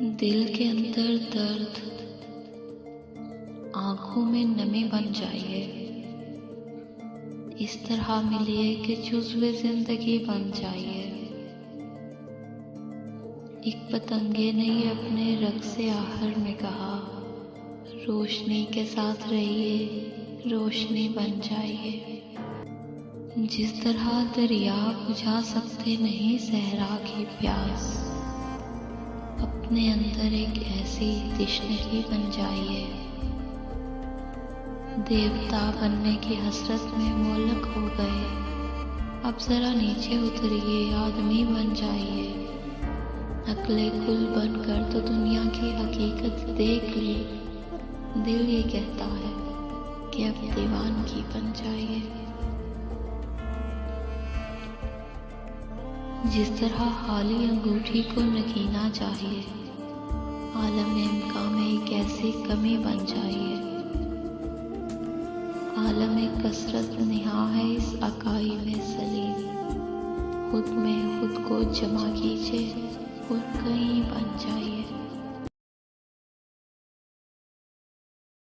दिल के अंदर दर्द, आंखों में नमी बन जाइए। इस तरह मिलिए कि जुज़्वे जिंदगी बन जाइए। एक पतंगे ने ये अपने रग से आहर में कहा, रोशनी के साथ रहिए, रोशनी बन जाइए। जिस तरह दरिया बुझा सकते नहीं सहरा की प्यास, अपने अंदर एक ऐसी तश्नगी बन जाइए। देवता बनने की हसरत में मोलक हो गए, अब जरा नीचे उतरिए, आदमी बन जाइए। अक्ले कुल बनकर तो दुनिया की हकीकत देख ली, दिल ये कहता है कि अब दीवानगी बन जाइए। जिस तरह खाली अंगूठी को नगीना चाहिए, आलम इम्का में एक ऐसी कमी बन जाइए। आलम कसरत निहा है इस अकाई में सलीम, खुद में खुद को जमा कीजिए और कहीं बन जाइए।